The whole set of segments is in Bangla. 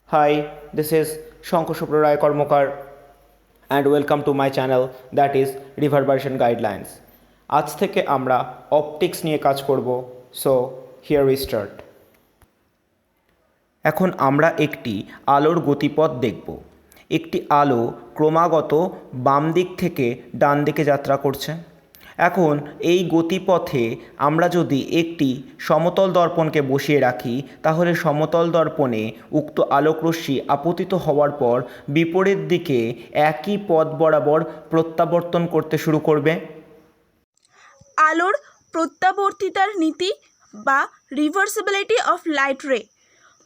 Hi, this is Shankar Rai Karmakar and welcome to my channel that is Reverberation Guidelines. আজ থেকে আমরা অপটিক্স নিয়ে কাজ করব, সো হিয়ার উই স্টার্ট। এখন আমরা একটি আলোর গতিপথ দেখব। একটি আলো ক্রমাগত বাম দিক থেকে ডান দিকে যাত্রা করছে। এখন এই গতিপথে আমরা যদি একটি সমতল দর্পণকে বসিয়ে রাখি, তাহলে সমতল দর্পণে উক্ত আলোকরশ্মি আপতিত হওয়ার পর বিপরীত দিকে একই পথ বরাবর প্রত্যাবর্তন করতে শুরু করবে। আলোর প্রত্যাবর্তিতার নীতি বা রিভার্সিবিলিটি অফ লাইট রে।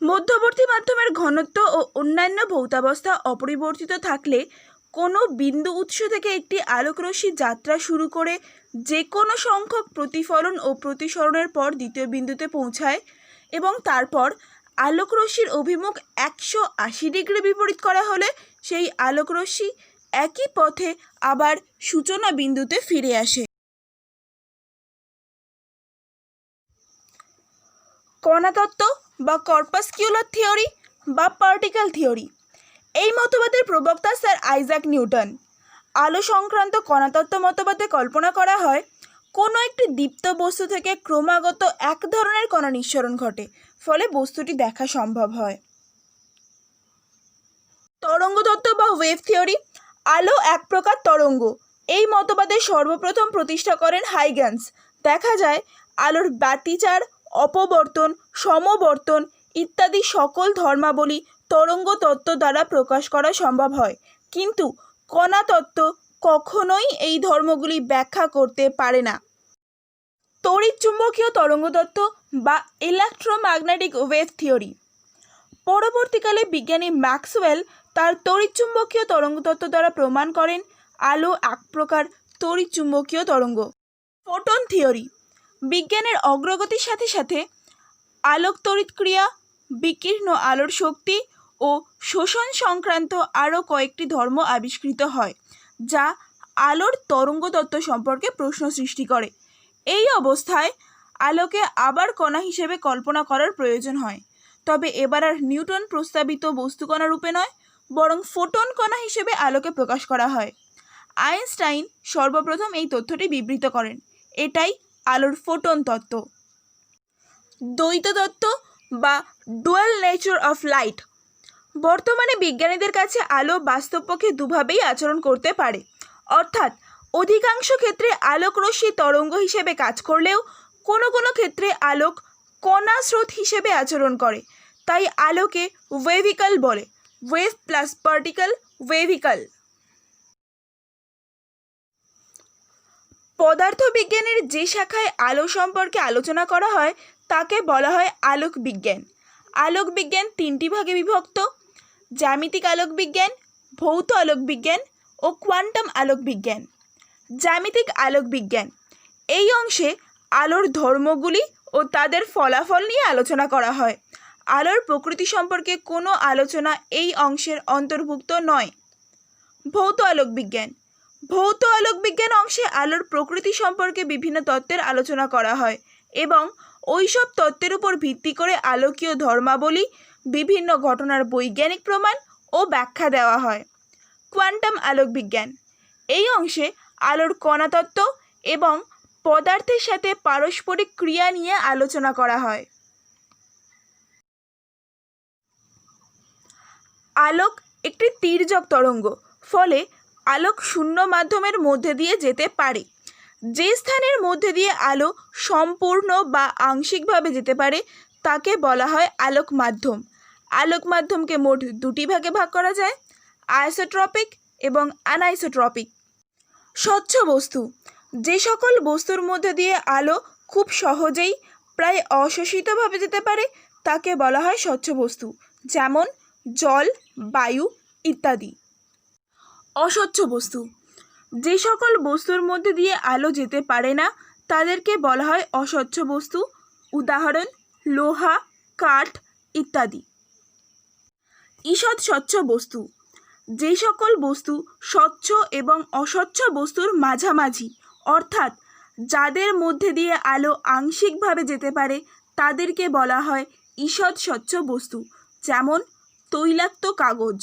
মধ্যবর্তী মাধ্যমের ঘনত্ব ও অন্যান্য ভৌতাবস্থা অপরিবর্তিত থাকলে কোনো বিন্দু উৎস থেকে একটি আলোকরশ্মি যাত্রা শুরু করে যে কোনো সংখ্যক প্রতিফলন ও প্রতিসরণের পর দ্বিতীয় বিন্দুতে পৌঁছায় এবং তারপর আলোকরশ্মির অভিমুখ 180 ডিগ্রি বিপরীত করা হলে সেই আলোকরশ্মি একই পথে আবার সূচনা বিন্দুতে ফিরে আসে। কণাতত্ত্ব বা কর্পাসকুলার থিওরি বা পার্টিকেল থিওরি। এই মতবাদের প্রবক্তা স্যার আইজাক নিউটন। আলো সংক্রান্ত কণাতত্ত্ব মতবাদে কল্পনা করা হয় কোনো একটি দীপ্ত বস্তু থেকে ক্রমাগত এক ধরনের কণা নিঃসরণ ঘটে, ফলে বস্তুটি দেখা সম্ভব হয়। তরঙ্গতত্ত্ব বা ওয়েভ থিওরি। আলো এক প্রকার তরঙ্গ। এই মতবাদের সর্বপ্রথম প্রতিষ্ঠা করেন হাইগেন্স। দেখা যায় আলোর ব্যতিচার, অপবর্তন, সমবর্তন ইত্যাদি সকল ধর্মাবলী তরঙ্গ তত্ত্ব দ্বারা প্রকাশ করা সম্ভব হয়, কিন্তু কণাতত্ত্ব কখনোই এই ধর্মগুলি ব্যাখ্যা করতে পারে না। তড়িৎচুম্বকীয় তরঙ্গতত্ত্ব বা ইলেকট্রোম্যাগনেটিক ওয়েভ থিওরি। পরবর্তীকালে বিজ্ঞানী ম্যাক্সওয়েল তার তড়িৎচুম্বকীয় তরঙ্গতত্ত্ব দ্বারা প্রমাণ করেন আলো এক প্রকার তড়িৎচুম্বকীয় তরঙ্গ। Photon theory. বিজ্ঞানের অগ্রগতির সাথে সাথে আলোক তড়িৎক্রিয়া, বিকীর্ণ আলোর শক্তি ও শোষণ সংক্রান্ত আরও কয়েকটি ধর্ম আবিষ্কৃত হয়, যা আলোর তরঙ্গতত্ত্ব সম্পর্কে প্রশ্ন সৃষ্টি করে। এই অবস্থায় আলোকে আবার কণা হিসেবে কল্পনা করার প্রয়োজন হয়, তবে এবার আর নিউটন প্রস্তাবিত বস্তুকণা রূপে নয়, বরং ফোটন কণা হিসেবে আলোকে প্রকাশ করা হয়। আইনস্টাইন সর্বপ্রথম এই তথ্যটি বিবৃত করেন। এটাই আলোর ফোটন তত্ত্ব। দ্বৈত তত্ত্ব বা ডুয়াল নেচার অফ লাইট। বর্তমানে বিজ্ঞানীদের কাছে আলো বাস্তবপক্ষে দুভাবেই আচরণ করতে পারে, অর্থাৎ অধিকাংশ ক্ষেত্রে আলোক রশ্মি তরঙ্গ হিসেবে কাজ করলেও কোনো কোনো ক্ষেত্রে আলোক কণা স্রোত হিসেবে আচরণ করে, তাই আলোকে ওয়েভিকল বলে। Wave plus particle, wavicle. পদার্থবিজ্ঞানের যে শাখায় আলো সম্পর্কে আলোচনা করা হয় তাকে বলা হয় আলোক বিজ্ঞান। আলোক বিজ্ঞান তিনটি ভাগে বিভক্ত: জ্যামিতিক আলোক বিজ্ঞান, ভৌত আলোক বিজ্ঞান ও কোয়ান্টাম আলোক বিজ্ঞান। জ্যামিতিক আলোক বিজ্ঞান এই অংশে আলোর ধর্মগুলি ও তাদের ফলাফল নিয়ে আলোচনা করা হয়। আলোর প্রকৃতি সম্পর্কে কোনো আলোচনা এই অংশের অন্তর্ভুক্ত নয়। ভৌত আলোক বিজ্ঞান। ভৌত আলোক বিজ্ঞান অংশে আলোর প্রকৃতি সম্পর্কে বিভিন্ন তত্ত্বের আলোচনা করা হয় এবং ওইসব তত্ত্বের উপর ভিত্তি করে আলোকীয় ধর্মাবলী, বিভিন্ন ঘটনার বৈজ্ঞানিক প্রমাণ ও ব্যাখ্যা দেওয়া হয়। কোয়ান্টাম আলোক বিজ্ঞান এই অংশে আলোর কণাতত্ত্ব এবং পদার্থের সাথে পারস্পরিক ক্রিয়া নিয়ে আলোচনা করা হয়। আলোক একটি তির্যক তরঙ্গ, ফলে আলোক শূন্য মাধ্যমের মধ্যে দিয়ে যেতে পারে। যে স্থানের মধ্যে দিয়ে আলো সম্পূর্ণ বা আংশিকভাবে যেতে পারে তাকে বলা হয় আলোক মাধ্যম। আলোক মাধ্যমকে মোট দুটি ভাগে ভাগ করা যায়: আইসোট্রপিক এবং অ্যানাইসোট্রপিক। স্বচ্ছ বস্তু। যে সকল বস্তুর মধ্যে দিয়ে আলো খুব সহজেই প্রায় অশোষিতভাবে যেতে পারে তাকে বলা হয় স্বচ্ছ বস্তু, যেমন জল, বায়ু ইত্যাদি। অস্বচ্ছ বস্তু। যে সকল বস্তুর মধ্যে দিয়ে আলো যেতে পারে না তাদেরকে বলা হয় অস্বচ্ছ বস্তু, উদাহরণ লোহা, কাঠ ইত্যাদি। ঈষৎ স্বচ্ছ বস্তু। যে সকল বস্তু স্বচ্ছ এবং অস্বচ্ছ বস্তুর মাঝামাঝি, অর্থাৎ যাদের মধ্যে দিয়ে আলো আংশিকভাবে যেতে পারে তাদেরকে বলা হয় ঈষৎ স্বচ্ছ বস্তু, যেমন তৈলাক্ত কাগজ।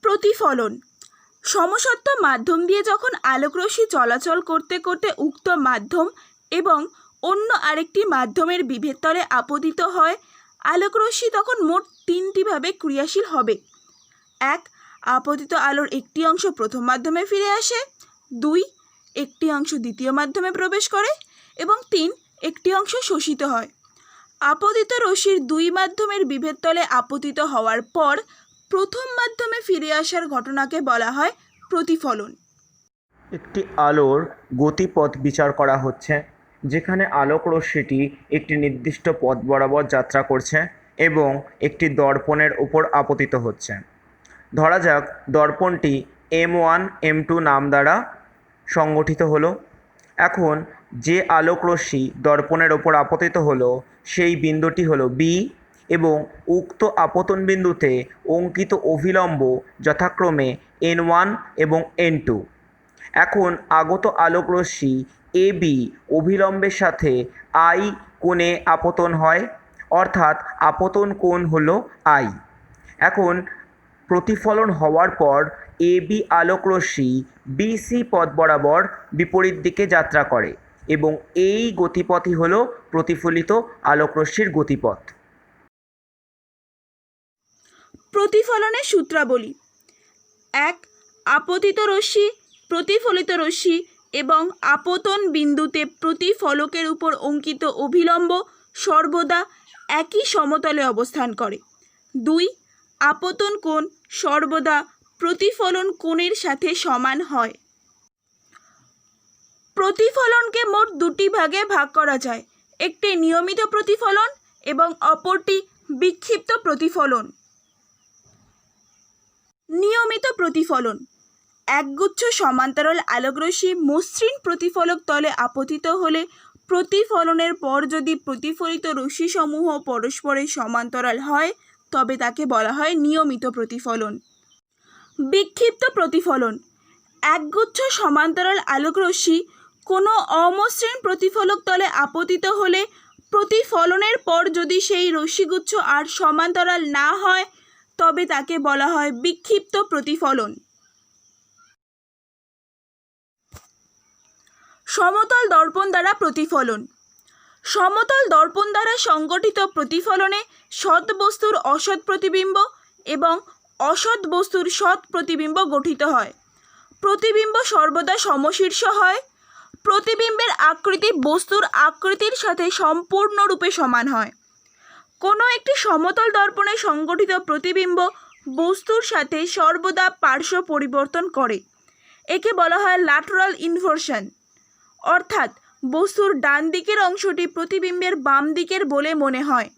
প্রতিফলন সমসত্ব মাধ্যম দিয়ে যখন আলোকরশ্মি চলাচল করতে করতে উক্ত মাধ্যম এবং অন্য আরেকটি মাধ্যমের বিভেদতলে আপতিত হয়, আলোকরশ্মি তখন মোট তিনটিভাবে ক্রিয়াশীল হবে। 1. আপতিত আলোর একটি অংশ প্রথম মাধ্যমে ফিরে আসে। 2. একটি অংশ দ্বিতীয় মাধ্যমে প্রবেশ করে। এবং 3. একটি অংশ শোষিত হয়। আপতিত রশ্মির দুই মাধ্যমের বিভেদতলে আপতিত হওয়ার পর প্রথম মাধ্যমে ফিরে আসার ঘটনাকে বলা হয় প্রতিফলন। একটি আলোর গতিপথ বিচার করা হচ্ছে, যেখানে আলোক রশ্মিটি একটি নির্দিষ্ট পথ বরাবর যাত্রা করছে এবং একটি দর্পণের উপর আপতিত হচ্ছে। ধরা যাক দর্পণটি M1 M2 নাম দ্বারা সংগঠিত হলো। এখন যে আলোক রশ্মি দর্পণের ওপর আপতিত হলো সেই বিন্দুটি হলো B এবং উক্ত আপতন বিন্দুতে অঙ্কিত অভিলম্ব যথাক্রমে N1 এবং N2। এখন আগত আলোক রশ্মি AB অভিলম্বের সাথে I কোণে আপতন হয়, অর্থাৎ আপতন কোণ হলো I। এখন প্রতিফলন হওয়ার পর AB আলোক রশ্মি BC পথ বরাবর বিপরীত দিকে যাত্রা করে এবং এই গতিপথই হলো প্রতিফলিত আলোক রশ্মির গতিপথ। প্রতিফলনের সূত্রাবলী। 1. আপতিত রশ্মি, প্রতিফলিত রশ্মি এবং আপতন বিন্দুতে প্রতিফলকের উপর অঙ্কিত অভিলম্ব সর্বদা একই সমতলে অবস্থান করে। 2. আপতন কোণ সর্বদা প্রতিফলন কোণের সাথে সমান হয়। প্রতিফলনকে মোট দুটি ভাগে ভাগ করা যায়, একটি নিয়মিত প্রতিফলন এবং অপরটি বিক্ষিপ্ত প্রতিফলন। নিয়মিত প্রতিফলন একগুচ্ছ সমান্তরাল আলোকরশ্মি মসৃণ প্রতিফলক তলে আপতিত হলে প্রতিফলনের পর যদি প্রতিফলিত রশ্মিসমূহ পরস্পরের সমান্তরাল হয় তবে তাকে বলা হয় নিয়মিত প্রতিফলন। বিক্ষিপ্ত প্রতিফলন একগুচ্ছ সমান্তরাল আলোকরশ্মি কোনো অমসৃণ প্রতিফলক তলে আপতিত হলে প্রতিফলনের পর যদি সেই রশ্মিগুচ্ছ আর সমান্তরাল না হয় তবে তাকে বলা হয় বিক্ষিপ্ত প্রতিফলন। সমতল দর্পণ দ্বারা প্রতিফলন। সমতল দর্পণ দ্বারা সংগঠিত প্রতিফলনে সৎ বস্তুর অসৎ প্রতিবিম্ব এবং অসৎ বস্তুর সৎ প্রতিবিম্ব গঠিত হয়। প্রতিবিম্ব সর্বদা সমশীর্ষ হয়। প্রতিবিম্বের আকৃতি বস্তুর আকৃতির সাথে সম্পূর্ণরূপে সমান হয়। কোনো একটি সমতল দর্পণে সংগঠিত প্রতিবিম্ব বস্তুর সাথে সর্বদা পার্শ্ব পরিবর্তন করে। একে বলা হয় ল্যাটেরাল ইনভার্সন, অর্থাৎ বস্তুর ডান দিকের অংশটি প্রতিবিম্বের বাম দিকের বলে মনে হয়।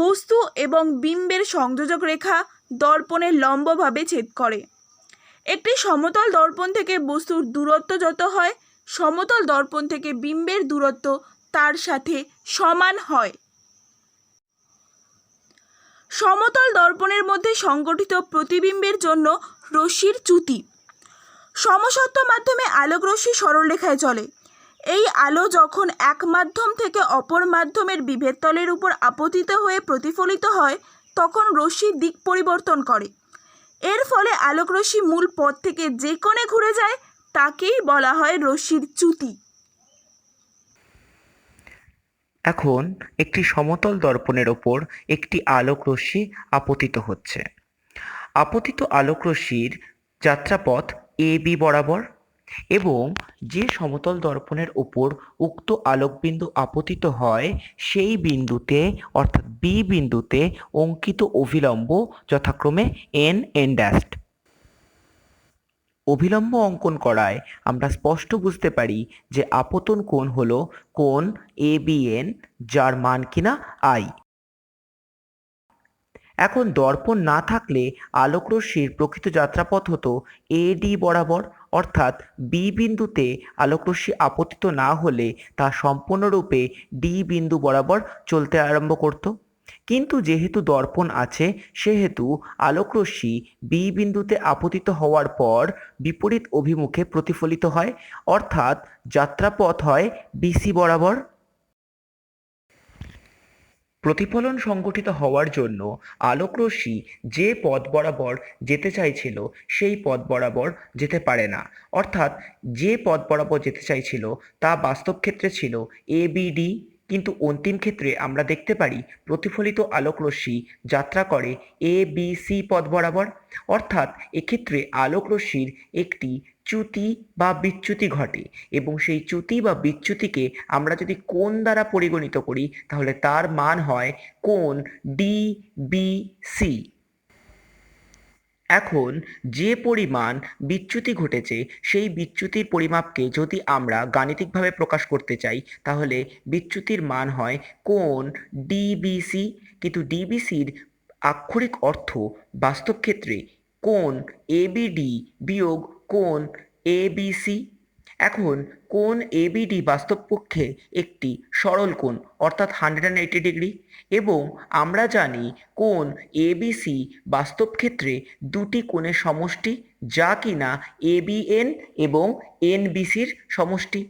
বস্তু এবং বিম্বের সংযোজক রেখা দর্পণে লম্বভাবে ছেদ করে। একটি সমতল দর্পণ থেকে বস্তুর দূরত্ব যত হয় সমতল দর্পণ থেকে বিম্বের দূরত্ব তার সাথে সমান হয়। সমতল দর্পণের মধ্যে সংগঠিত প্রতিবিম্বের জন্য রশ্মির চ্যুতি। সমসত্ব মাধ্যমে আলোক রশ্মি সরলরেখায় চলে। এই আলো যখন এক মাধ্যম থেকে অপর মাধ্যমের বিভেদতলের উপর আপতিত হয়ে প্রতিফলিত হয় তখন রশ্মির দিক পরিবর্তন করে। এর ফলে আলোক রশ্মি মূল পথ থেকে যে কোণে ঘুরে যায় তাকেই বলা হয় রশ্মির চ্যুতি। এখন একটি সমতল দর্পণের ওপর একটি আলোক রশ্মি আপতিত হচ্ছে। আপতিত আলোক রশ্মির যাত্রাপথ AB বরাবর এবং যে সমতল দর্পণের ওপর উক্ত আলোকবিন্দু আপতিত হয় সেই বিন্দুতে অর্থাৎ B বিন্দুতে অঙ্কিত অভিলম্ব যথাক্রমে N ড্যাশ। অভিলম্ব অঙ্কন করায় আমরা স্পষ্ট বুঝতে পারি যে আপতন কোণ হলো কোণ ABN, যার মান কিনা I। এখন দর্পণ না থাকলে আলোক রশ্মির প্রকৃত যাত্রাপথ হতো AD বরাবর, অর্থাৎ B বিন্দুতে আলোক রশ্মি আপতিত না হলে তা সম্পূর্ণরূপে D বিন্দু বরাবর চলতে আরম্ভ করত। কিন্তু যেহেতু দর্পণ আছে সেহেতু আলোক রশ্মি B বিন্দুতে আপতিত হওয়ার পর বিপরীত অভিমুখে প্রতিফলিত হয়, অর্থাৎ যাত্রাপথ হয় BC বরাবর। প্রতিফলন সংঘটিত হওয়ার জন্য আলোকরশ্মি যে পথ বরাবর যেতে চাইছিল সেই পথ বরাবর যেতে পারে না, অর্থাৎ যে পথ বরাবর যেতে চাইছিল তা বাস্তব ক্ষেত্রে ছিল ABD, কিন্তু অন্তিম ক্ষেত্রে আমরা দেখতে পারি প্রতিফলিত আলোকরশ্মি যাত্রা করে ABC পথ বরাবর। অর্থাৎ এক্ষেত্রে আলোকরশ্মির একটি চ্যুতি বা বিচ্যুতি ঘটে এবং সেই চ্যুতি বা বিচ্যুতিকে আমরা যদি কোণ দ্বারা পরিগণিত করি তাহলে তার মান হয় কোণ DBC। এখন যে পরিমাণ বিচ্যুতি ঘটেছে সেই বিচ্যুতির পরিমাপকে যদি আমরা গাণিতিকভাবে প্রকাশ করতে চাই তাহলে বিচ্যুতির মান হয় কোণ ডিবিসি, কিন্তু ডিবিসির আক্ষরিক অর্থ বাস্তব ক্ষেত্রে কোণ এবিডি বিয়োগ কোণ এবিসি। এখন কোণ এবিডি বাস্তবপক্ষে একটি সরল কোণ অর্থাৎ 180 ডিগ্রি, এবং আমরা জানি কোণ এবিসি বাস্তব ক্ষেত্রে দুটি কোণের সমষ্টি যা কিনা এবিএন এবং এনবিসির সমষ্টি।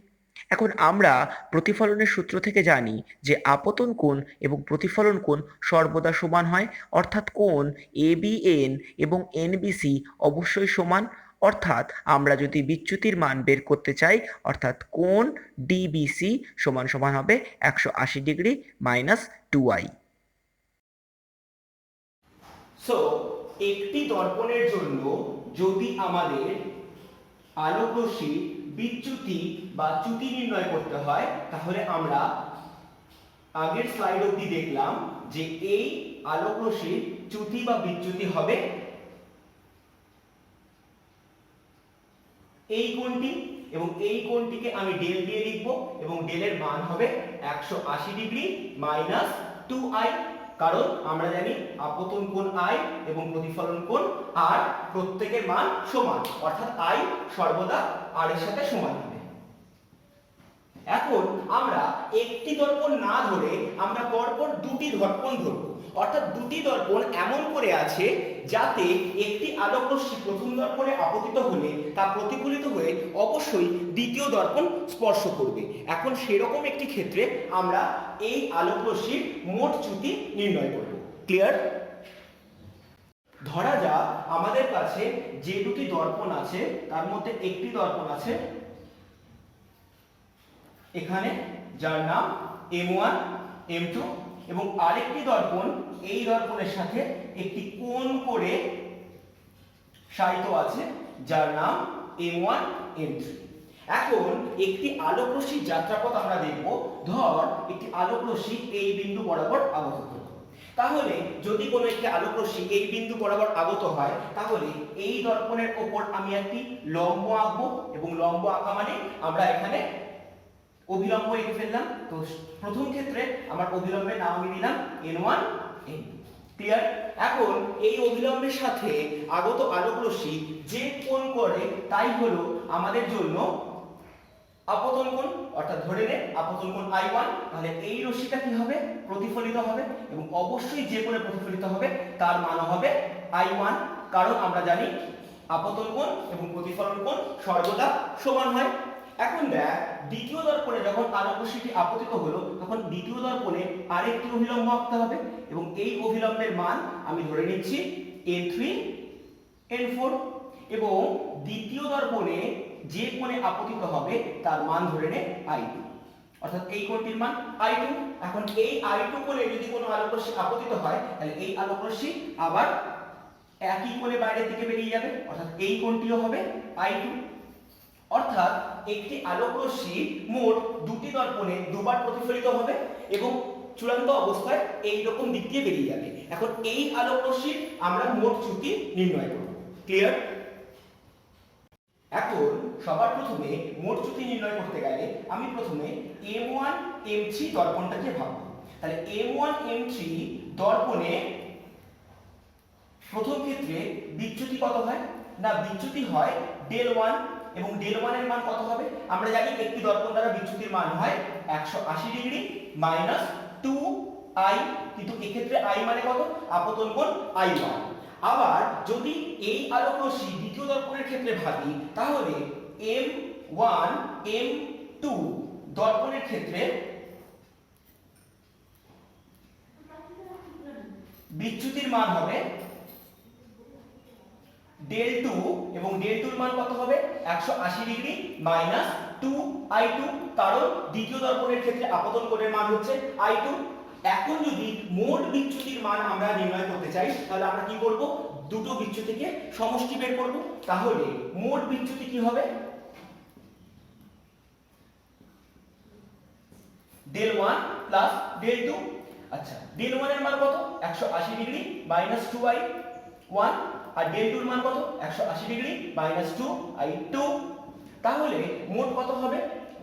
এখন আমরা প্রতিফলনের সূত্র থেকে জানি যে আপতন কোণ এবং প্রতিফলন কোণ সর্বদা সমান হয়, অর্থাৎ কোণ এবিএন এবং এনবিসি অবশ্যই সমান। অর্থাৎ আমরা যদি বিচ্যুতির মান বের করতে চাই অর্থাৎ কোণ ডিবিসি সমান সমান হবে 180 ডিগ্রি মাইনাস 2i। সো একটি দর্পণের জন্য যদি আমাদের আলোকরশ্মি বিচ্যুতি বা চ্যুতি নির্ণয় করতে হয় তাহলে আমরা আগের স্লাইড অবধি দেখলাম যে এই আলোকরশ্মির চ্যুতি বা বিচ্যুতি হবে এই কোণটি, এবং এই কোণটিকে আমি ডেল দিয়ে লিখব এবং ডেলের মান হবে 180 ডিগ্রি মাইনাস 2i, কারণ আমরা জানি আপতন কোণ i এবং প্রতিফলন কোণ r প্রত্যেকের মান সমান, অর্থাৎ i সর্বদা r এর সাথে সমান হবে। এখন আমরা একটি দর্পণ না ধরে আমরা পরপর দুটি দর্পণ ধরব, অর্থাৎ দুটি দর্পণ এমন করে আছে যাতে একটি আলোকরশ্মি প্রথম দর্পণে আপতিত হলে তা প্রতিফলিত হয়ে অবশ্যই দ্বিতীয় দর্পণ স্পর্শ করবে। এখন সেরকম একটি ক্ষেত্রে আমরা এই আলোকরশ্মির মোট চ্যুতি নির্ণয় করব। ক্লিয়ার? ধরা যাক আমাদের কাছে যে দুটি দর্পণ আছে তার মধ্যে একটি দর্পণ আছে এখানে যার নাম M1 M2, এবং আরেকটি দর্পণ এই দর্পণের সাথে একটি কোণ করে সারিত আছে যার নাম M1 M3। এখন একটি আলোকরশ্মির যাত্রাপথ আমরা দেখব। ধর একটি আলোকরশ্মি এই বিন্দু বরাবর আগত হলো, তাহলে যদি কোনো একটি আলোকরশ্মি এই বিন্দু বরাবর আগত হয় তাহলে এই দর্পণের ওপর আমি একটি লম্ব আঁকবো, এবং লম্ব আঁকা মানে আমরা এখানে অভিলম্ব এঁকে ফেললাম। তো প্রথম ক্ষেত্রে আমার অভিলম্বের নাম আমি দিলাম N1 N2। ক্লিয়ার? এখন এই অভিলম্বের সাথে আগত আলোকরশ্মি যে কোণ করে তাই হলো আমাদের জন্য আপতন কোণ, অর্থাৎ ধরে নে আপতন কোণ I1, তাহলে এই রশ্মিটা কি হবে? প্রতিফলিত হবে, এবং অবশ্যই যে কোণে প্রতিফলিত হবে তার মান হবে I1, কারণ আমরা জানি আপতন কোণ এবং প্রতিফলন কোণ সর্বদা সমান হয়। এখন দেখ দ্বিতীয় দর্পণে যখন আলোকরশ্মিটি আপতিত হলো তখন দ্বিতীয় দর্পণে আরেকটি অভিলম্ব আঁকতে হবে, এবং এই অভিলম্বের মান আমি ধরে নিচ্ছি N3 N4, এবং দ্বিতীয় দর্পণে যে কোণে আপতিত হবে তার মান ধরে নে I2, অর্থাৎ এই কোণটির মান I2। এখন এই I2 কোণে যদি কোনো আলোকরশ্মি আপতিত হয় তাহলে এই আলোকরশ্মি আবার একই কোণে বাইরের দিকে বেরিয়ে যাবে, অর্থাৎ এই কোণটিও হবে I2। অর্থাৎ একটি আলোকরশ্মি মোট দুটি দর্পণে দুবার প্রতিফলিত হবে এবং চূড়ান্ত অবস্থায় এই রকম দিক দিয়ে বেরিয়ে যাবে। এখন এই আলোকরশ্মির আমরা মোট চ্যুতি নির্ণয় করব। ক্লিয়ার? এখন সবার প্রথমে মোট চ্যুতি নির্ণয় করতে গেলে আমি প্রথমে M1 M3 দর্পণটাকে ভাববো। তাহলে M1 M3 দর্পণে প্রথম ক্ষেত্রে বিচ্যুতি কত হয়? না, বিচ্যুতি হয় del1, এবং del1 এর মান কত হবে? আমরা জানি একটি দর্পণ দ্বারা বিচ্যুতির মান হয় 180 ডিগ্রি মাইনাস 2i, কিন্তু এক্ষেত্রে i মানে কত? আপতন কোণ I1। আবার যদি এই আলোকরশ্মি দ্বিতীয় দর্পণের ক্ষেত্রে ভাবি তাহলে M1 M2 দর্পণের ক্ষেত্রে বিচ্যুতির মান হবে ডেল টু, এবং ডেল টুর মান কত হবে 180 ডিগ্রি মাইনাস 2i2, কারণ দ্বিতীয় দর্পণের ক্ষেত্রে আপতন কোণের মান হচ্ছে i2। এখন যদি মোট বিচ্যুতির মান আমরা নির্ণয় করতে চাই তাহলে আমরা কি করব, দুটো বিচ্যুতিকে সমষ্টি বের করব। তাহলে মোট বিচ্যুতি কি হবে, ডেল 1 প্লাস ডেল 2। আচ্ছা, ডেল 1 এর মান কত 180 ডিগ্রি মাইনাস 2i1, আর ডেল 2 এর মান কত 180 ডিগ্রি মাইনাস 2i2। তাহলে মোট কত হবে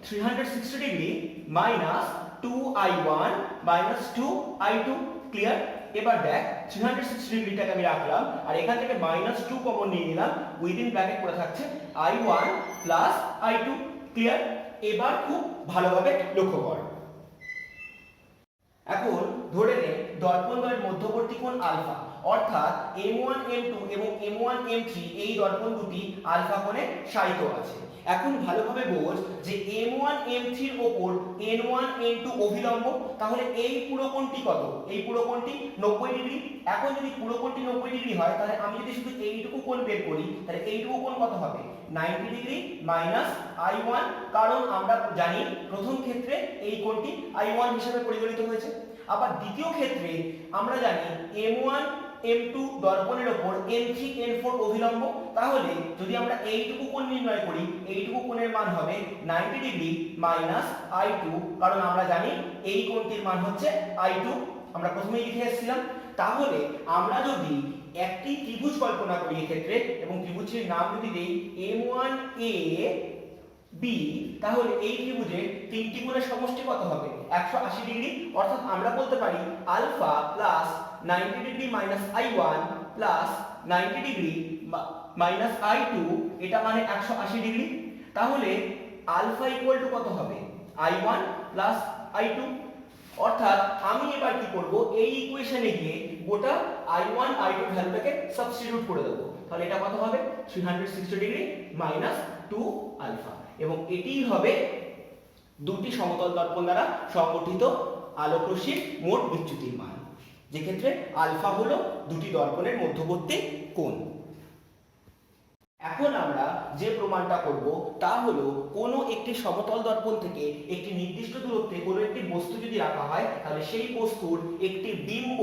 360 degree minus 2i1 minus 2i2। Clear? এবার দেখ 360 ডিগ্রিটাকে আমি রাখলাম আর এখান থেকে মাইনাস 2 কমন নিয়ে নিলাম, উইদিন ব্র্যাকেট পড়ে থাকছে i1 প্লাস i2। ক্লিয়ার? এবার খুব ভালোভাবে লক্ষ্য কর। এখন ধরে নে দর্পণ দ্বয়ের মধ্যবর্তী কোণ আলফা, অর্থাৎ m1 m2 এবং m1 m3 এই দর্পণ দুটি আলফা কোণে শায়িত আছে। এখন ভালোভাবে বোঝ যে m1 m3 এর উপর n1 n2 অভিলম্ব, তাহলে এই পুরো কোণটি কত, এই পুরো কোণটি 90 ডিগ্রি। এখন যদি পুরো কোণটি 90 ডিগ্রি হয় তাহলে আমি যদি শুধু এইটুকু কোণ বের করি তাহলে এইটুকু কোণ কত হবে 90 ডিগ্রি মাইনাস i1, কারণ আমরা জানি প্রথম ক্ষেত্রে এই কোণটি i1 হিসেবে পরিগণিত হয়েছে। আবার দ্বিতীয় ক্ষেত্রে আমরা জানি m1 m2 দর্পণের উপর n3 n4 অভিলম্ব, তাহলে যদি আমরা এইটুকু কোণ নির্ণয় করি এইটুকু কোণের মান হবে 90 ডিগ্রি মাইনাস i2, কারণ আমরা জানি এই কোণটির মান হচ্ছে i2, আমরা প্রথমেই লিখে এসেছিলাম। তাহলে আমরা যদি একটি ত্রিভুজ কল্পনা করি এই ক্ষেত্রে এবং ত্রিভুজের নাম যদি দেই m1a b, তাহলে এই ত্রিভুজে তিনটি কোণের সমষ্টি কত হবে 180 ডিগ্রি। অর্থাৎ আমরা বলতে পারি alpha plus 90 degree minus i1 plus 90 degree minus i2, এটা মানে 180 ডিগ্রি। তাহলে আলফা ইকুয়াল টু কত হবে i1 প্লাস i2। অর্থাৎ আমি এবার কি করব, এই ইকুয়েশনে গিয়ে গোটা i1 i2 ভ্যালুটাকে সাবস্টিটিউট করে দেব। তাহলে এটা কত হবে 360 ডিগ্রি মাইনাস 2 আলফা, এবং এটিই হবে দুটি সমতল দর্পণ দ্বারা সংগঠিত আলোক রশ্মির মোট বিচ্যুতির মান, যে ক্ষেত্রে আলফা হলো দুটি দর্পণের মধ্যবর্তী কোণ। এখন আমরা যে প্রমাণটা করব তা হলো কোনো একটি সমতল দর্পণ থেকে একটি নির্দিষ্ট দূরত্বে কোনো একটি বস্তু যদি রাখা হয় তাহলে সেই বস্তুর একটি বিম্ব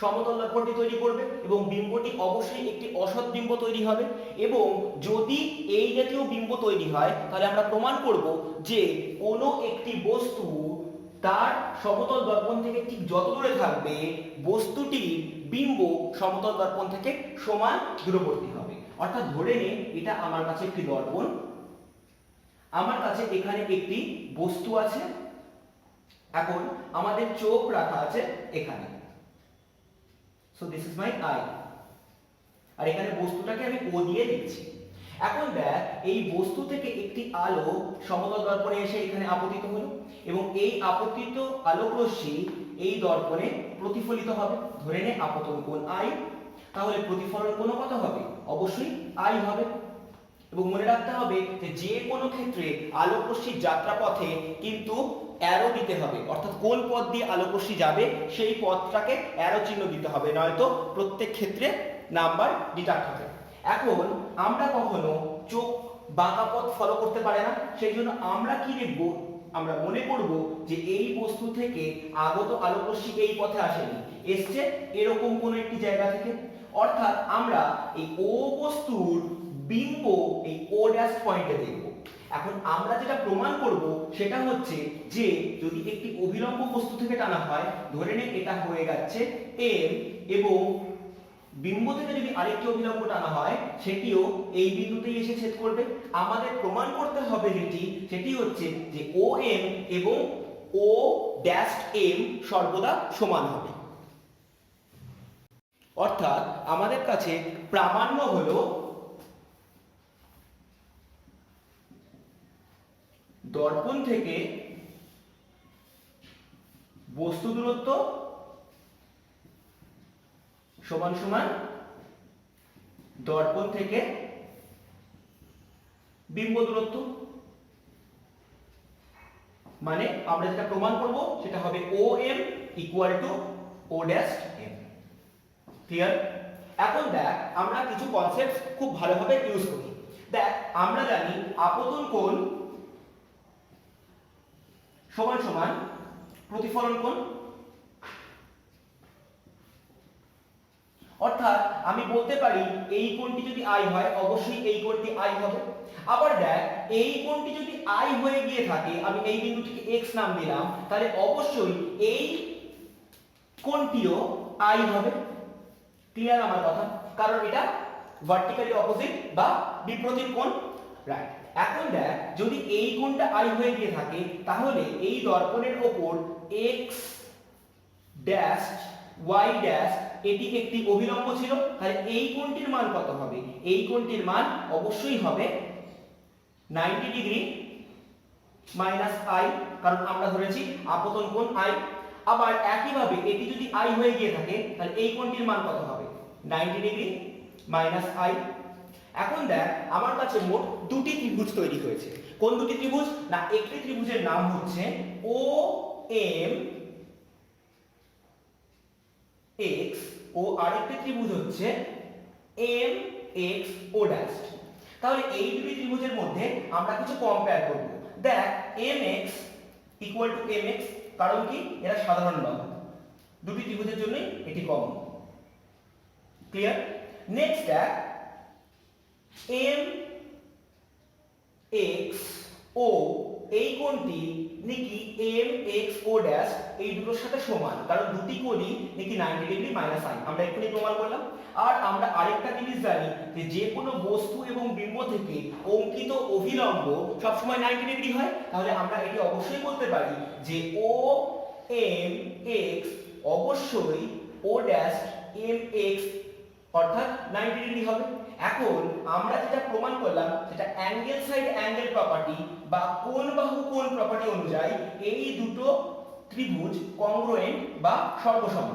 সমতল দর্পণটি তৈরি করবে এবং বিম্বটি অবশ্যই একটি অসৎ বিম্ব তৈরি হবে। এবং যদি এই জাতীয় বিম্ব তৈরি হয় তাহলে আমরা প্রমাণ করব যে কোনো একটি বস্তু তার সমতল দর্পণ থেকে ঠিক যত দূরে থাকবে বস্তুটির বিম্ব সমতল দর্পণ থেকে সমান দূরবর্তী হবে। অর্থাৎ ধরে নে এটা আমার কাছে একটি দর্পণ, আমার কাছে এখানে একটি বস্তু আছে, এখন আমাদের চোখ রাখা আছে এখানে, so this is my eye, আর এখানে বস্তুটাকে আমি ও দিয়ে দিচ্ছি। এখন দেখ এই বস্তু থেকে একটি আলো সমতল দর্পণে এসে এখানে আপতিত হলো এবং এই আপতিত আলোক রশ্মি এই দর্পণে প্রতিফলিত হবে। ধরে নে আপতন কোণ আই, তাহলে প্রতিফলন কোণ কত হবে অবশ্যই আই হবে। এবং মনে রাখতে হবে যে কোনো ক্ষেত্রে আলোক রশ্মির যাত্রাপথে কিন্তু অ্যারো দিতে হবে, অর্থাৎ কোন পথ দিয়ে আলোক রশ্মি যাবে সেই পথটাকে অ্যারো চিহ্ন দিতে হবে, নয়তো প্রত্যেক ক্ষেত্রে নাম্বার ডিডাক্ট হবে। এখন আমরা কখনো চোখ বাঁকা পথ ফলো করতে পারে না, সেই জন্য আমরা কি দেখব, আমরা মনে করব যে এই বস্তু থেকে আগত আলোক রশ্মি এই পথে আসেনি, এসছে এরকম কোন একটি জায়গা থেকে। অর্থাৎ আমরা এই ও বস্তুর বিম্ব এই ও ড্যাশ পয়েন্টে দেখব। এখন আমরা যেটা প্রমাণ করব সেটা হচ্ছে যে যদি একটি অভিলম্ব বস্তু থেকে টানা হয়, ধরে নে এটা হয়ে যাচ্ছে এম, এবং বিম্ব থেকে যদি আরেকটি অভিলম্ব টানা হয় সেটিও এই বিন্দুতেই এসে ছেদ করবে। আমাদের প্রমাণ করতে হবে সেটি হচ্ছে যে ও এম এবং ও ড্যাশ এম সর্বদা সমান হবে। অর্থাৎ আমাদের কাছে প্রামাণ্য হলো দর্পণ থেকে বস্তু দূরত্ব সমান সমান দর্পণ থেকে বিম্ব দূরত্ব। মানে আমরা যেটা প্রমাণ করব সেটা হবে O M equal to O dash M. Clear? এখন দেখ আমরা কিছু কনসেপ্ট খুব ভালোভাবে ইউজ করি। দেখ আমরা জানি আপতন কোণ সমান সমান প্রতিফলন কোণ, অর্থাৎ আমি বলতে পারি এই কোণটি যদি আই হয় অবশ্যই এই কোণটি আই হবে। আবার দেখ এই কোণটি যদি আই হয়ে গিয়ে থাকে, আমি এই বিন্দুটিকে এক্স নাম দিলাম, তাহলে অবশ্যই এই কোণটিও আই হবে। ক্লিয়ার আমার কথা? কারণ এটা ভার্টিক্যালি অপোজিট বা বিপরীত কোণ, রাইট? এখন দেখ যদি এই কোণটা আই হয়ে গিয়ে থাকে তাহলে এই দর্পণের ওপর এক্স ড্যাশ ওয়াই ড্যাশ এটি একটি অভিলম্ব ছিল, তাহলে এই কোণটির মান কত হবে? এই কোণটির মান অবশ্যই হবে 90 ডিগ্রি মাইনাস আই, কারণ আমরা ধরেছি আপতন কোণ আই। আবার একইভাবে এটি যদি আই হয়ে গিয়ে থাকে তাহলে এই কোণটির মান কত হবে? 90 ডিগ্রি মাইনাস আই। এখন দেখ আমার কাছে মোট দুটি ত্রিভুজ তৈরি হয়েছে। কোন দুটি ত্রিভুজ? না, একটি ত্রিভুজের নাম হচ্ছে ও এম এক্স ও আরেকটি ত্রিভুজ হচ্ছে এম এক্স ও ড্যাশ। তাহলে এই দুটি ত্রিভুজের মধ্যে আমরা কিছু কম্পেয়ার করব। দেখ M X equal to M X, কারণ কি এরা সাধারণ লব, দুটি ত্রিভুজের জন্যই এটি কমন। ক্লিয়ার? নেক্সট দেখ এম এক্স ও এই কোণটি নাকি এম এক্স ও ড্যাশ এই দুটোর সাথে সমান, কারণ দুটি কোণই নাকি 90 ডিগ্রি মাইনাস আই, আমরা এক্ষুনি প্রমাণ করলাম। আর আমরা আরেকটা জিনিস জানি যে যে কোনো বস্তু এবং বিম্ব থেকে অঙ্কিত অভিলম্ব সবসময় 90 ডিগ্রি হয়, তাহলে আমরা এটি অবশ্যই বলতে পারি যে ও এম এক্স অবশ্যই ও ড্যাশ এম এক্স অর্থাৎ 90 ডিগ্রি হবে। এখন আমরা যেটা প্রমাণ করলাম সেটা অ্যাঙ্গেল সাইড অ্যাঙ্গেল প্রপার্টি বা কোণ বাহু কোণ প্রপার্টি অনুযায়ী এই দুটো ত্রিভুজ কংগ্রুয়েন্ট বা সর্বসম।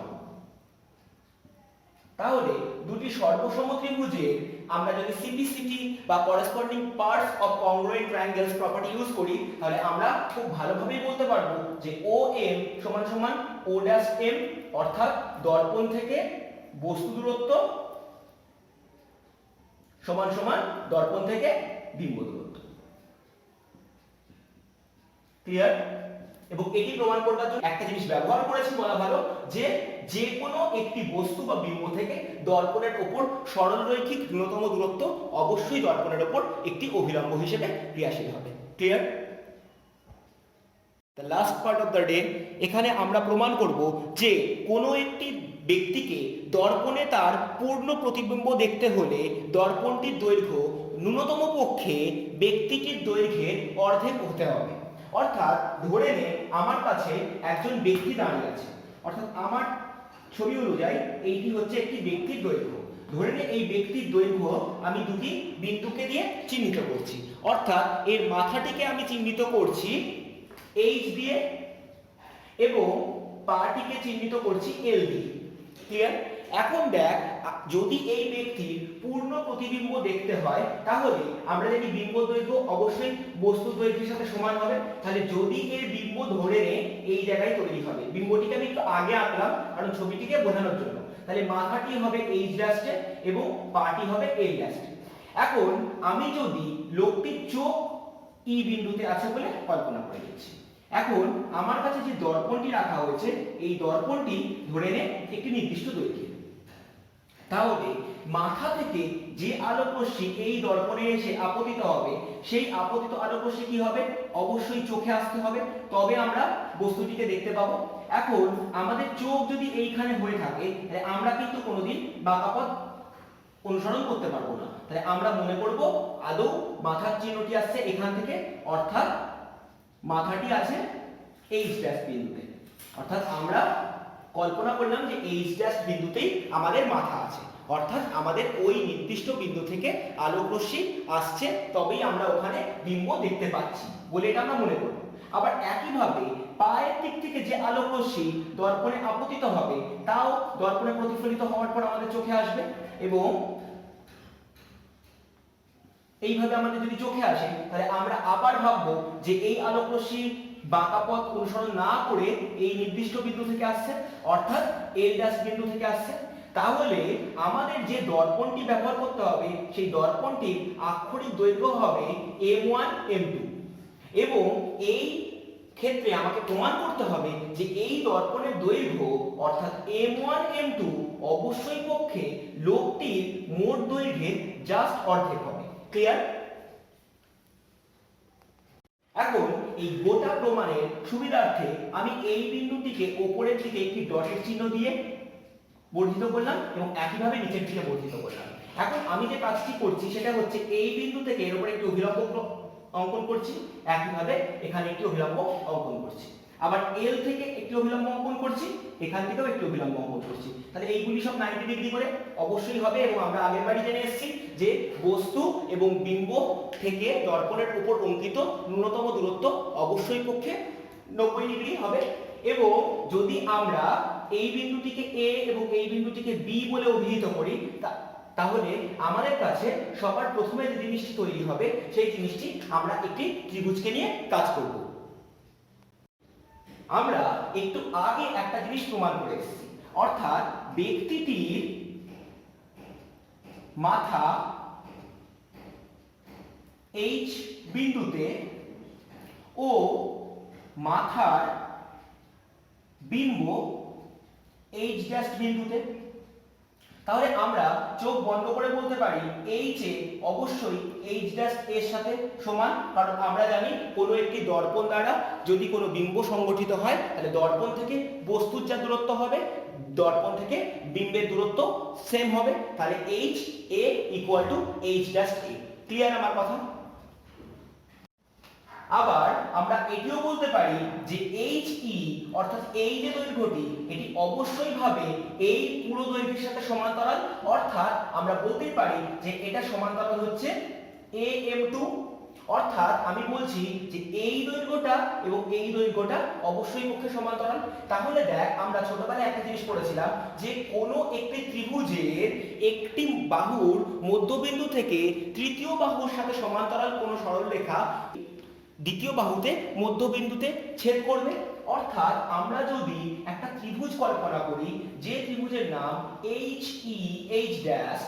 তাহলে দুটি সর্বসম ত্রিভুজের আমরা যদি সিপিসিটি বা corresponding parts of congruent triangles property use করি, তাহলে আমরা খুব ভালোভাবেই বলতে পারবো যে ও এম সমান সমান ও ড্যাশ এম, অর্থাৎ দর্পণ থেকে বস্তু দূরত্ব সমান সমান দর্পণ থেকে বিম্ব দূরত্ব। ক্লিয়ার? এবং এটি প্রমাণ করবার জন্য একটা জিনিস ব্যবহার করেছি বলা ভালো, যে যে কোনো একটি বস্তু বা বিম্ব থেকে দর্পণের উপর সরলরৈখিক ন্যূনতম দূরত্ব অবশ্যই দর্পণের উপর একটি অভিলম্ব হিসেবে ক্রিয়াশীল হবে। Clear? The last part of the day, এখানে আমরা প্রমাণ করব যে কোনো একটি ব্যক্তিকে দর্পণে তার পূর্ণ প্রতিবিম্ব দেখতে হলে দর্পণটির দৈর্ঘ্য ন্যূনতম পক্ষে ব্যক্তিটির দৈর্ঘ্যের অর্ধেক হতে হবে। অর্থাৎ ধরে নে আমার কাছে একজন ব্যক্তি দাঁড়িয়ে আছে, অর্থাৎ আমার ছবি অনুযায়ী এইটি হচ্ছে একটি ব্যক্তির দৈর্ঘ্য। ধরে নে এই ব্যক্তির দৈর্ঘ্য আমি দুটি বিন্দুকে দিয়ে চিহ্নিত করছি, অর্থাৎ এর মাথাটিকে আমি চিহ্নিত করছি এইচ দিয়ে এবং পাটিকে চিহ্নিত করছি এল দিয়ে। ক্লিয়ার? এখন দেখ যদি এই ব্যক্তির পূর্ণ প্রতিবিম্ব দেখতে হয় তাহলে আমরা জানি বিম্ব দৈর্ঘ্য অবশ্যই বস্তুর দৈর্ঘ্যের সাথে সমান হবে। তাহলে যদি এর বিম্ব ধরে নে এই জায়গায় তৈরি হবে, বিম্বটিকে আমি একটু আগে আঁকলাম কারণ ছবিটিকে বোঝানোর জন্য, তাহলে মাথাটি হবে এইচ ড্যাশে এবং পাটি হবে এল ড্যাশে। এখন আমি যদি লোকটির চোখ ই বিন্দুতে আছে বলে কল্পনা করে নিচ্ছি, এখন আমার কাছে যে দর্পণটি রাখা হয়েছে এই দর্পণটি ধরে নে একটি নির্দিষ্ট দৈর্ঘ্যের, তাহলে মাথা থেকে যে আলোক রশ্মি এই দর্পণে এসে আপতিত হবে সেই আপতিত আলোক রশ্মি কি হবে? অবশ্যই চোখে আসতে হবে, তবে আমরা বস্তুটিকে দেখতে পাবো। এখন আমাদের চোখ যদি এইখানে হয়ে থাকে তাহলে আমরা কিন্তু কোনোদিন বাঁকা পথ অনুসরণ করতে পারবো না। তাহলে আমরা মনে করব আদৌ মাথার চিহ্নটি আসছে এখান থেকে, অর্থাৎ মাথাটি আছে এইচ ড্যাশ বিন্দুতে, অর্থাৎ আমরা কল্পনা করলাম যে এইচ ড্যাশ বিন্দুতেই আমাদের মাথা আছে, অর্থাৎ আমাদের ওই নির্দিষ্ট বিন্দু থেকে আলোক রশ্মি আসছে, তবেই আমরা ওখানে বিম্ব দেখতে পাচ্ছি বলে এটা আমরা মনে করব। আবার একইভাবে পায়ের দিক থেকে যে আলোক রশ্মি দর্পণে আপতিত হবে তাও দর্পণে প্রতিফলিত হওয়ার পর আমাদের চোখে আসবে, এবং এইভাবে আমাদের যদি চোখে আসে তাহলে আমরা আবার ভাববো যে এই আলোক রশ্মি বাঁকা পথ অনুসরণ না করে এই নির্দিষ্ট বিন্দু থেকে আসছে, অর্থাৎ এল ড্যাশ বিন্দু থেকে আসছে। তাহলে আমাদের যে দর্পণটি ব্যবহার করতে হবে সেই দর্পণটির আক্ষরিক দৈর্ঘ্য হবে m1 m2 এবং এই ক্ষেত্রে আমাকে প্রমাণ করতে হবে যে এই দর্পণের দৈর্ঘ্য অর্থাৎ m1 m2 অবশ্যই পক্ষে লোকটির মোট দৈর্ঘ্যের জাস্ট অর্ধেক হবে। ক্লিয়ার? এখন এই গোটা প্রমাণের সুবিধার্থে আমি এই বিন্দুটিকে উপরের দিকে একটি ডটের চিহ্ন দিয়ে বর্ধিত করলাম এবং একইভাবে নিচের দিকে বর্ধিত করলাম। এখন আমি যে কাজটি করছি সেটা হচ্ছে এই বিন্দু থেকে এর উপরে একটি অভিলম্ব অঙ্কন করছি, একইভাবে এখানে একটি অভিলম্ব অঙ্কন করছি, আবার এল থেকে একটি অভিলম্ব অঙ্কন করছি, এখান থেকেও একটি অভিলম্ব অঙ্কন করছি। তাহলে এইগুলি সব 90 ডিগ্রি করে অবশ্যই হবে এবং আমরা আগের বারই জেনে এসেছি যে বস্তু এবং বিম্ব থেকে দর্পণের উপর অঙ্কিত ন্যূনতম দূরত্ব অবশ্যই পক্ষে 90 ডিগ্রি হবে। এবং যদি আমরা এই বিন্দুটিকে এ এবং এই বিন্দুটিকে বি বলে অভিহিত করি তাহলে আমাদের কাছে সবার প্রথমে যে জিনিসটি তৈরি হবে সেই জিনিসটি আমরা একটি ত্রিভুজকে নিয়ে কাজ করব। আমরা একটু আগে একটা জিনিস প্রমাণ করে এসেছি, অর্থাৎ ব্যক্তিটির মাথা এইচ বিন্দুতে ও মাথার বিম্ব এইচ ড্যাশ বিন্দুতে। তাহলে আমরা চোখ বন্ধ করে বলতে পারি এইচ এ অবশ্যই এইচ ড্যাশ এর সাথে সমান, কারণ আমরা জানি কোনো একটি দর্পণ দ্বারা যদি কোনো বিম্ব সংগঠিত হয় তাহলে দর্পণ থেকে বস্তুর যা দূরত্ব হবে দর্পণ থেকে বিম্বের দূরত্ব সেম হবে, তাহলে H A equal to H dash a. Clear আমার কথা? আবার আমরা এটিও বলতে পারি যে এইচ ই অর্থাৎ এই যে দৈর্ঘ্যটি এটি অবশ্যই ভাবে এই পুরো দৈর্ঘ্যের সাথে সমান্তরাল, অর্থাৎ আমরা বলতে পারি যে এটা সমান্তরাল হচ্ছে am2, অর্থাৎ আমি বলছি যে এই দৈর্ঘ্যটা এবং এই দৈর্ঘ্যটা অবশ্যই পক্ষে সমান্তরাল। তাহলে দেখ আমরা ছোটবেলায় একটা জিনিস পড়েছিলাম যে কোনো একটি ত্রিভুজের একটি বাহুর মধ্যবিন্দু থেকে তৃতীয় বাহুর সাথে সমান্তরাল কোনো সরলরেখা দ্বিতীয় বাহুতে মধ্যবিন্দুতে ছেদ করবে। অর্থাৎ আমরা যদি একটা ত্রিভুজ কল্পনা করি যে ত্রিভুজের নাম এইচ ই এইচ ড্যাশ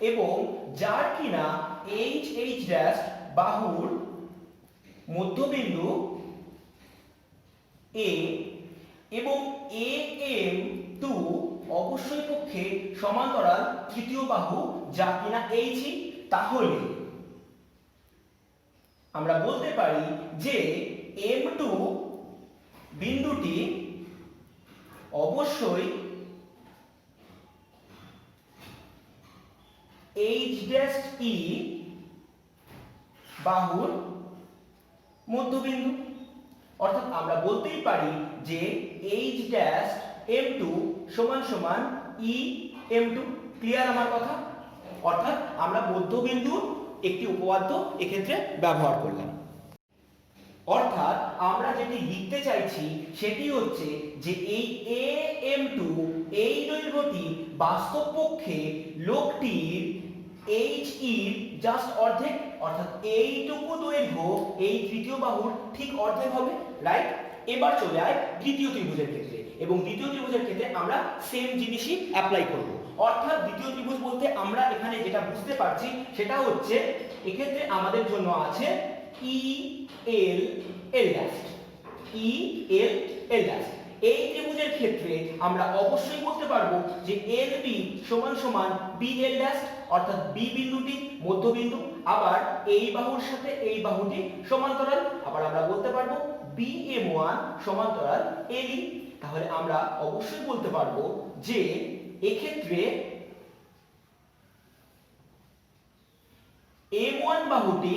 এবং যার কিনা এইচ এইচ ড্যাশ বাহুর মধ্যবিন্দু এ এবং এ এম টু অবশ্যই পক্ষে সমান্তরাল তৃতীয় বাহু যা কিনা এইচ ই, তাহলে আমরা বলতে পারি যে m2 বিন্দুটি অবশ্যই h' e বাহুর মধ্যবিন্দু। অর্থাৎ আমরা বলতেই পারি যে h' m2 সমান সমান e m2। ক্লিয়ার আমার কথা? অর্থাৎ আমরা মধ্যবিন্দুর একটি উপপাদ্য এক্ষেত্রে ব্যবহার করলাম। অর্থাৎ আমরা যেটি লিখতে চাইছি সেটি হচ্ছে যে এই am2 এই দৈর্ঘ্যটি বাস্তবপক্ষে লোকটির he জাস্ট অর্ধেক, অর্থাৎ এইটুকু দৈর্ঘ্য এই তৃতীয় বাহুর ঠিক অর্ধেক হবে, রাইট? এবার চলে আয় দ্বিতীয় ত্রিভুজের ক্ষেত্রে, এবং দ্বিতীয় ত্রিভুজের ক্ষেত্রে আমরা সেম জিনিসই অ্যাপ্লাই করব। অর্থাৎ দ্বিতীয় ত্রিভুজ বলতে আমরা এখানে যেটা বুঝতে পারছি সেটা হচ্ছে এক্ষেত্রে আমাদের জন্য আছে ই এল এল ড্যাশ, ই এল এল ড্যাশ। এই ত্রিভুজের ক্ষেত্রে আমরা অবশ্যই বলতে পারবো যে এল বি সমান সমান বি এল ড্যাশ, অর্থাৎ বি বিন্দুটি মধ্যবিন্দু, আবার এই বাহুর সাথে এই বাহুটি সমান্তরাল, আবার আমরা বলতে পারবো বি এম ওয়ান সমান্তরাল এল ই। তাহলে আমরা অবশ্যই বলতে পারবো যে এক্ষেত্রে m1 বাহুটি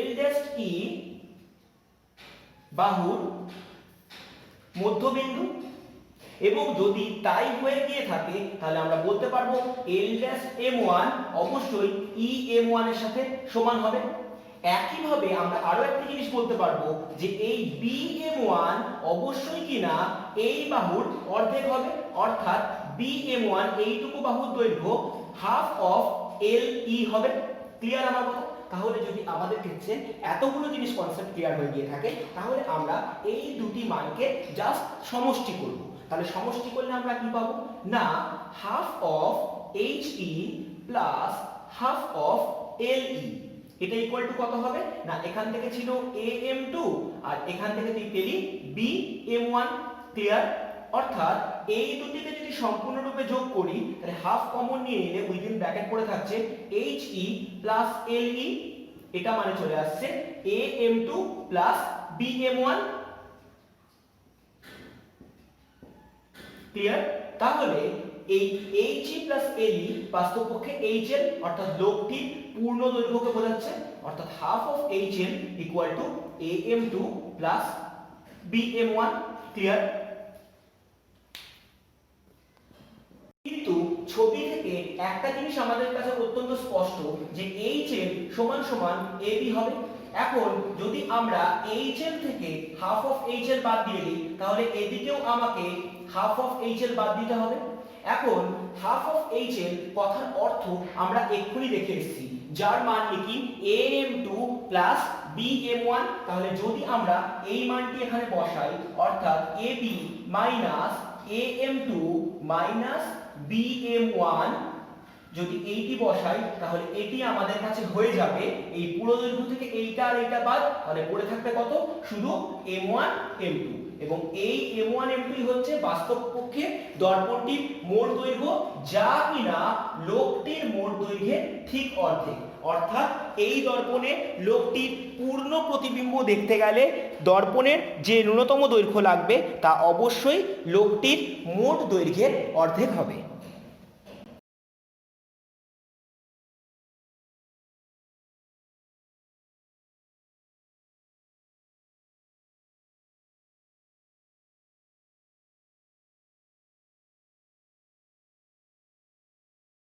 l' e বাহুর মধ্যবিন্দু, এবং যদি তাই হয়ে গিয়ে থাকে তাহলে আমরা বলতে পারবো l'(m1) অবশ্যই e(m1) এর সাথে সমান হবে। একইভাবে আমরা আরো একটা জিনিস বলতে পারবো যে এই bm1 অবশ্যই কিনা এই বাহুর অর্ধেক হবে, অর্থাৎ bm1 এইটুকু বাহুর দৈর্ঘ্য হাফ অফ le হবে। ক্লিয়ার আমার কথা? তাহলে যদি আমাদের ক্ষেত্রে এতগুলো জিনিস কনসেপ্ট ক্লিয়ার হয়ে গিয়ে থাকে, তাহলে আমরা এই দুটি মানকে জাস্ট সমষ্টি করব। তাহলে সমষ্টি করলে আমরা কি পাবো না, half of HE plus half of LE, এটা ইকুয়াল টু কত হবে না, এখান থেকে ছিল AM2 আর এখান থেকে তুই পেলি BM1। ক্লিয়ার? অর্থাৎ এই দুটিকে যদি সম্পূর্ণরূপে যোগ করি তাহলে হাফ কমন নিয়ে নিলে উইদিন ব্র্যাকেট পড়ে থাকছে HE প্লাস LE, এটা মানে চলে আসছে AM2 প্লাস BM1। ক্লিয়ার? তাহলে এই HE প্লাস LE বাস্তবপক্ষে HL অর্থাৎ লোকটির পূর্ণ দৈর্ঘ্যকে বোঝাচ্ছে, অর্থাৎ half of HL equal to AM2 plus BM1। Clear? কিন্তু ছবি থেকে একটা জিনিস আমাদের কাছে অত্যন্ত স্পষ্ট যে HL সমান সমান AB হবে। এখন যদি আমরা HL থেকে হাফ অফ HL বাদ দিয়ে দিই তাহলে এদিকেও আমাকে হাফ অফ HL বাদ দিতে হবে। এখন হাফ অফ HL কথার অর্থ আমরা এক্ষুনি দেখে এসেছি, যার মান নাকি AM2 প্লাস BM1। তাহলে যদি আমরা এই মানটি এখানে বসাই অর্থাৎ AB minus AM2 minus BM1, যদি এইটি বসাই তাহলে এটি আমাদের কাছে হয়ে যাবে এই পুরো দৈর্ঘ্য থেকে এইটা আর এইটা বাদ, তাহলে পড়ে থাকবে কত, শুধু M1 M2। এবং এই M1 M2 হচ্ছে বাস্তবপক্ষে দর্পণটির মোট দৈর্ঘ্য, যা কিনা লোকটির মোট দৈর্ঘ্যের ঠিক অর্ধেক। অর্থাৎ এই দর্পণে লোকটির পূর্ণ প্রতিবিম্ব দেখতে গেলে দর্পণের যে ন্যূনতম দৈর্ঘ্য লাগবে তা অবশ্যই লোকটির মোট দৈর্ঘ্যের অর্ধেক হবে।